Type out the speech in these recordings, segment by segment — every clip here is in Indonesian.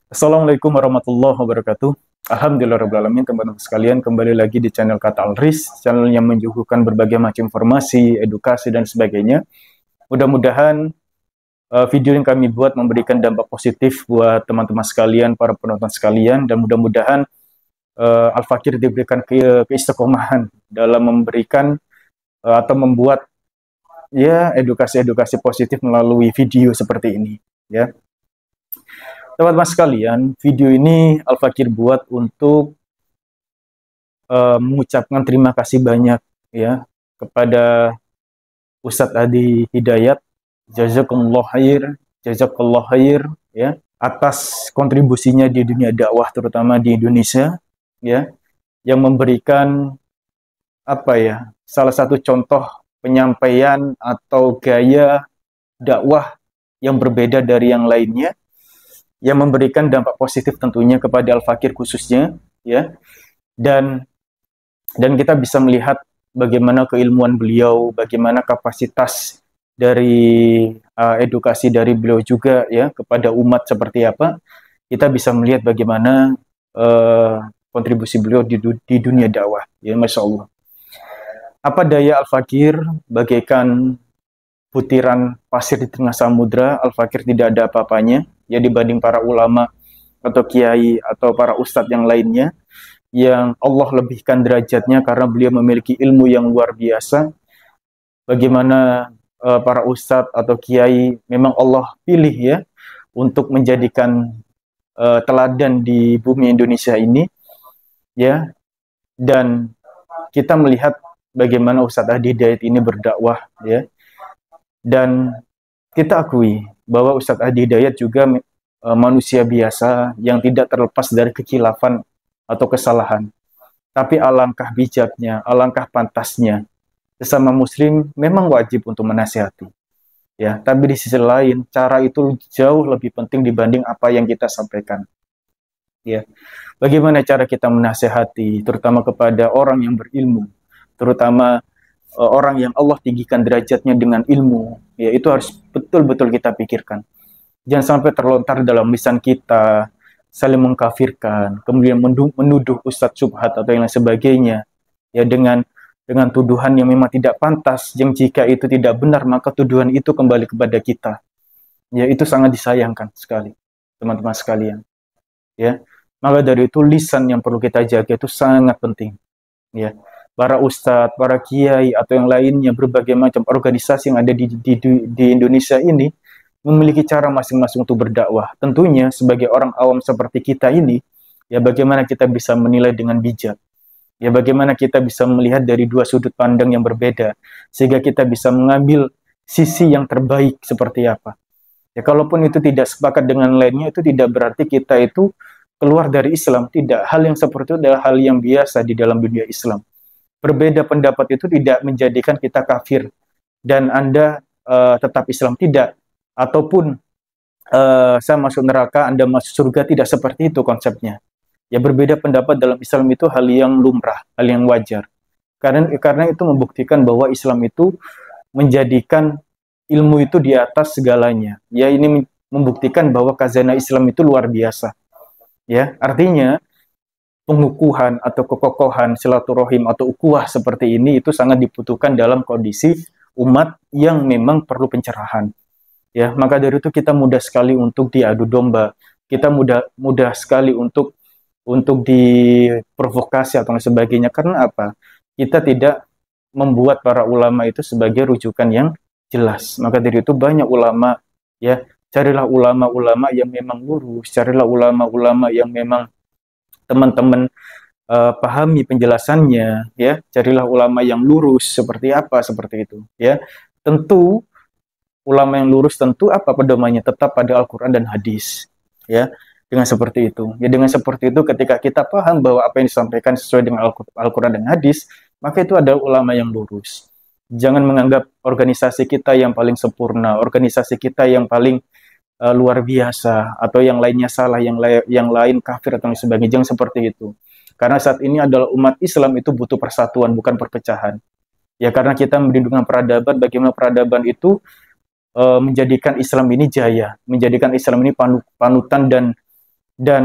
Assalamualaikum warahmatullahi wabarakatuh. Alhamdulillahirrahmanirrahim, teman-teman sekalian, kembali lagi di channel Kata Alris, channel yang menyuguhkan berbagai macam informasi, edukasi, dan sebagainya. Mudah-mudahan video yang kami buat memberikan dampak positif buat teman-teman sekalian, para penonton sekalian, dan mudah-mudahan Al-Fakir diberikan keistiqomahan dalam memberikan atau membuat ya edukasi-edukasi positif melalui video seperti ini. Ya, teman-teman sekalian, video ini Al-Fakir buat untuk mengucapkan terima kasih banyak ya kepada Ustadz Adi Hidayat, jazakallah khair ya atas kontribusinya di dunia dakwah terutama di Indonesia ya, yang memberikan apa ya, salah satu contoh penyampaian atau gaya dakwah yang berbeda dari yang lainnya, yang memberikan dampak positif tentunya kepada Al-Fakir khususnya ya, dan kita bisa melihat bagaimana keilmuan beliau, bagaimana kapasitas dari edukasi dari beliau juga ya kepada umat seperti apa. Kita bisa melihat bagaimana kontribusi beliau di dunia dakwah ya, Masya Allah. Apa daya Al-Fakir bagaikan butiran pasir di tengah samudra. Al-Fakir tidak ada apa-apanya ya dibanding para ulama atau kiai atau para ustadz yang lainnya, yang Allah lebihkan derajatnya karena beliau memiliki ilmu yang luar biasa. Bagaimana para ustadz atau kiai memang Allah pilih ya untuk menjadikan teladan di bumi Indonesia ini ya, dan kita melihat bagaimana Ustadz Adi Hidayat ini berdakwah ya, dan kita akui bahwa Ustadz Adi Hidayat juga manusia biasa yang tidak terlepas dari kekhilafan atau kesalahan. Tapi alangkah bijaknya, alangkah pantasnya, sesama muslim memang wajib untuk menasihati. Ya, tapi di sisi lain, cara itu jauh lebih penting dibanding apa yang kita sampaikan. Ya, bagaimana cara kita menasihati, terutama kepada orang yang berilmu, terutama orang yang Allah tinggikan derajatnya dengan ilmu, ya itu harus betul-betul kita pikirkan. Jangan sampai terlontar dalam lisan kita, saling mengkafirkan, kemudian menuduh ustadz subhat atau yang lain sebagainya, ya dengan tuduhan yang memang tidak pantas, yang jika itu tidak benar maka tuduhan itu kembali kepada kita. Ya itu sangat disayangkan sekali, teman-teman sekalian. Ya, maka dari itu lisan yang perlu kita jaga itu sangat penting. Ya, para ustadz, para kiai atau yang lainnya, berbagai macam organisasi yang ada di Indonesia ini memiliki cara masing-masing untuk berdakwah. Tentunya sebagai orang awam seperti kita ini, ya bagaimana kita bisa menilai dengan bijak. Ya bagaimana kita bisa melihat dari dua sudut pandang yang berbeda, sehingga kita bisa mengambil sisi yang terbaik seperti apa. Ya kalaupun itu tidak sepakat dengan lainnya, itu tidak berarti kita itu keluar dari Islam. Tidak, hal yang seperti itu adalah hal yang biasa di dalam dunia Islam. Berbeda pendapat itu tidak menjadikan kita kafir dan Anda tetap Islam, tidak. Ataupun saya masuk neraka, Anda masuk surga, tidak seperti itu konsepnya. Ya berbeda pendapat dalam Islam itu hal yang lumrah, hal yang wajar. Karena itu membuktikan bahwa Islam itu menjadikan ilmu itu di atas segalanya. Ya ini membuktikan bahwa khazanah Islam itu luar biasa. Ya, artinya pengukuhan atau kekokohan silaturahim atau ukhuwah seperti ini itu sangat dibutuhkan dalam kondisi umat yang memang perlu pencerahan. Ya, maka dari itu kita mudah sekali untuk diadu domba. Kita mudah sekali untuk diprovokasi atau sebagainya. Karena apa? Kita tidak membuat para ulama itu sebagai rujukan yang jelas. Maka dari itu banyak ulama ya, carilah ulama-ulama yang memang lurus, carilah ulama-ulama yang memang teman-teman pahami penjelasannya ya, carilah ulama yang lurus seperti apa, seperti itu ya. Tentu ulama yang lurus tentu apa pedomannya, tetap pada Al-Quran dan hadis ya. Dengan seperti itu ya, dengan seperti itu ketika kita paham bahwa apa yang disampaikan sesuai dengan Al-Quran dan hadis, maka itu adalah ulama yang lurus. Jangan menganggap organisasi kita yang paling sempurna, organisasi kita yang paling luar biasa, atau yang lainnya salah, yang lain kafir atau sebagainya. Jangan seperti itu. Karena saat ini adalah umat Islam itu butuh persatuan, bukan perpecahan. Ya karena kita merindukan peradaban, bagaimana peradaban itu menjadikan Islam ini jaya, menjadikan Islam ini panutan dan dan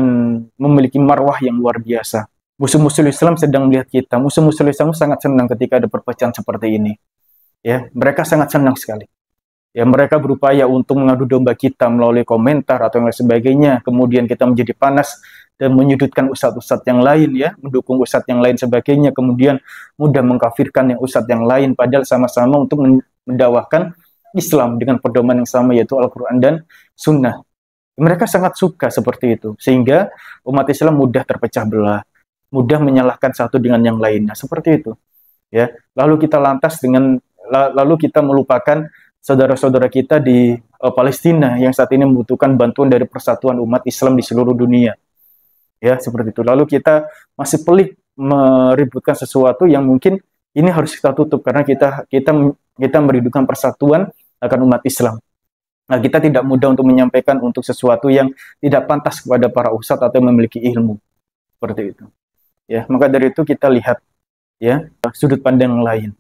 memiliki marwah yang luar biasa. Musuh-musuh Islam sedang melihat kita. Musuh-musuh Islam sangat senang ketika ada perpecahan seperti ini. Ya, mereka sangat senang sekali. Ya, mereka berupaya untuk mengadu domba kita melalui komentar atau yang lain sebagainya. Kemudian kita menjadi panas dan menyudutkan ustadz-ustadz yang lain, ya, mendukung ustadz yang lain sebagainya. Kemudian mudah mengkafirkan yang ustadz yang lain, padahal sama-sama untuk mendakwahkan Islam dengan pedoman yang sama, yaitu Al-Quran dan Sunnah. Mereka sangat suka seperti itu, sehingga umat Islam mudah terpecah belah, mudah menyalahkan satu dengan yang lainnya, seperti itu. Ya, lalu kita melupakan saudara-saudara kita di Palestina yang saat ini membutuhkan bantuan dari persatuan umat Islam di seluruh dunia. Ya, seperti itu. Lalu kita masih pelik meributkan sesuatu yang mungkin ini harus kita tutup karena kita merindukan persatuan akan umat Islam. Nah, kita tidak mudah untuk menyampaikan untuk sesuatu yang tidak pantas kepada para ustadz atau memiliki ilmu. Seperti itu. Ya, maka dari itu kita lihat, ya, sudut pandang yang lain.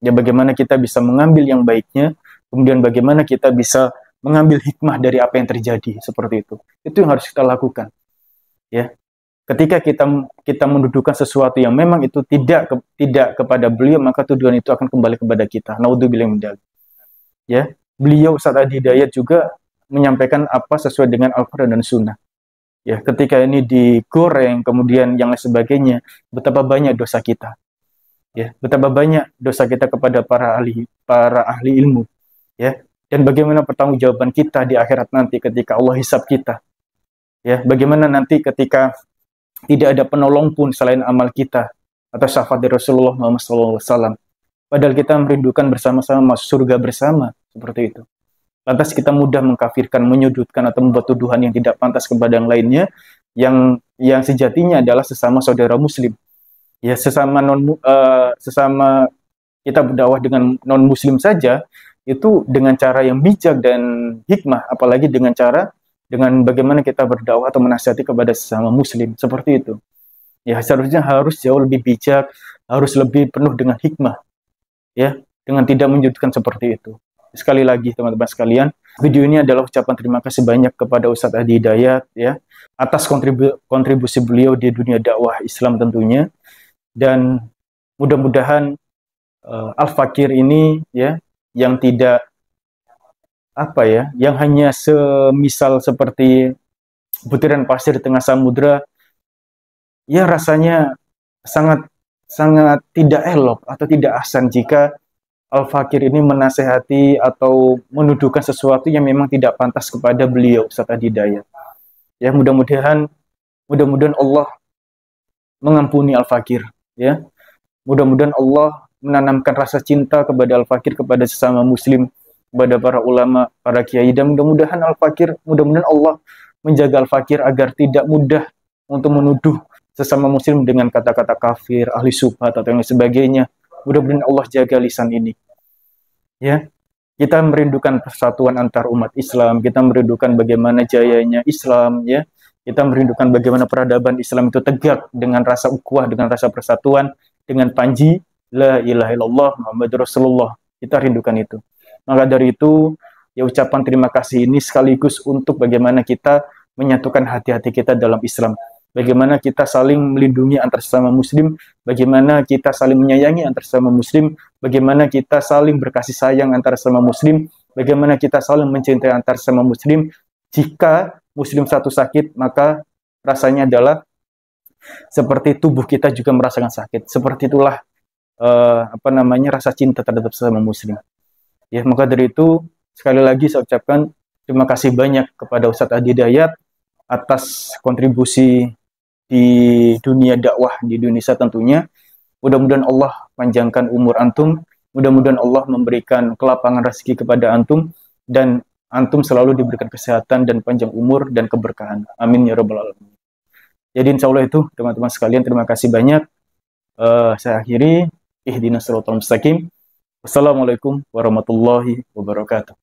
Ya, bagaimana kita bisa mengambil yang baiknya, kemudian bagaimana kita bisa mengambil hikmah dari apa yang terjadi, seperti itu. Itu yang harus kita lakukan. Ya. Ketika kita mendudukan sesuatu yang memang itu tidak kepada beliau, maka tuduhan itu akan kembali kepada kita. Naudzubillah min dzalik. Ya. Beliau Ustaz Adi Hidayat juga menyampaikan apa sesuai dengan Al-Quran dan Sunnah. Ya, ketika ini digoreng, kemudian yang lain sebagainya, betapa banyak dosa kita. Ya, betapa banyak dosa kita kepada para ahli ilmu. Ya, dan bagaimana pertanggungjawaban kita di akhirat nanti ketika Allah hisab kita. Ya, bagaimana nanti ketika tidak ada penolong pun selain amal kita atau syafaat dari Rasulullah Muhammad SAW. Padahal kita merindukan bersama-sama masuk surga bersama. Seperti itu. Lantas kita mudah mengkafirkan, menyudutkan atau membuat tuduhan yang tidak pantas kepada yang lainnya, yang sejatinya adalah sesama saudara Muslim. Ya, sesama kita berdakwah dengan non Muslim saja itu dengan cara yang bijak dan hikmah, apalagi dengan bagaimana kita berdakwah atau menasihati kepada sesama Muslim, seperti itu. Ya, seharusnya harus jauh lebih bijak, harus lebih penuh dengan hikmah, ya, dengan tidak menyudutkan seperti itu. Sekali lagi teman-teman sekalian, video ini adalah ucapan terima kasih banyak kepada Ustadz Adi Hidayat, ya, atas kontribusi beliau di dunia dakwah Islam tentunya, dan mudah-mudahan Al-Fakir ini, ya, yang tidak yang hanya semisal seperti butiran pasir di tengah samudra, ya, rasanya sangat tidak elok atau tidak ahsan jika Al-Fakir ini menasehati atau menuduhkan sesuatu yang memang tidak pantas kepada beliau Ustadz Adi Hidayat. Ya, mudah-mudahan Allah mengampuni Al-Fakir, ya. Mudah-mudahan Allah menanamkan rasa cinta kepada Al-Fakir, kepada sesama Muslim, kepada para ulama, para kiai, dan mudah-mudahan Allah menjaga Al-Fakir agar tidak mudah untuk menuduh sesama Muslim dengan kata-kata kafir, ahli syubhat atau yang sebagainya. Mudah-mudahan Allah jaga lisan ini. Ya, kita merindukan persatuan antar umat Islam, kita merindukan bagaimana jayanya Islam, ya. Kita merindukan bagaimana peradaban Islam itu tegak dengan rasa ukhuwah, dengan rasa persatuan, dengan panji la ilaha illallah Muhammadur Rasulullah. Kita rindukan itu. Maka dari itu, ya, ucapan terima kasih ini sekaligus untuk bagaimana kita menyatukan hati-hati kita dalam Islam. Bagaimana kita saling melindungi antar sesama Muslim, bagaimana kita saling menyayangi antar sesama Muslim, bagaimana kita saling berkasih sayang antar sesama Muslim, bagaimana kita saling mencintai antar sesama Muslim. Jika Muslim satu sakit, maka rasanya adalah seperti tubuh kita juga merasakan sakit. Seperti itulah rasa cinta terhadap sesama Muslim. Ya, maka dari itu sekali lagi saya ucapkan terima kasih banyak kepada Ustadz Adi Hidayat atas kontribusi di dunia dakwah di Indonesia tentunya. Mudah-mudahan Allah panjangkan umur antum, mudah-mudahan Allah memberikan kelapangan rezeki kepada antum, dan antum selalu diberikan kesehatan dan panjang umur dan keberkahan. Amin ya rabbal alamin. Jadi insya Allah itu teman-teman sekalian, terima kasih banyak. Saya akhiri. Ihdinas siratal mustaqim. Wassalamualaikum warahmatullahi wabarakatuh.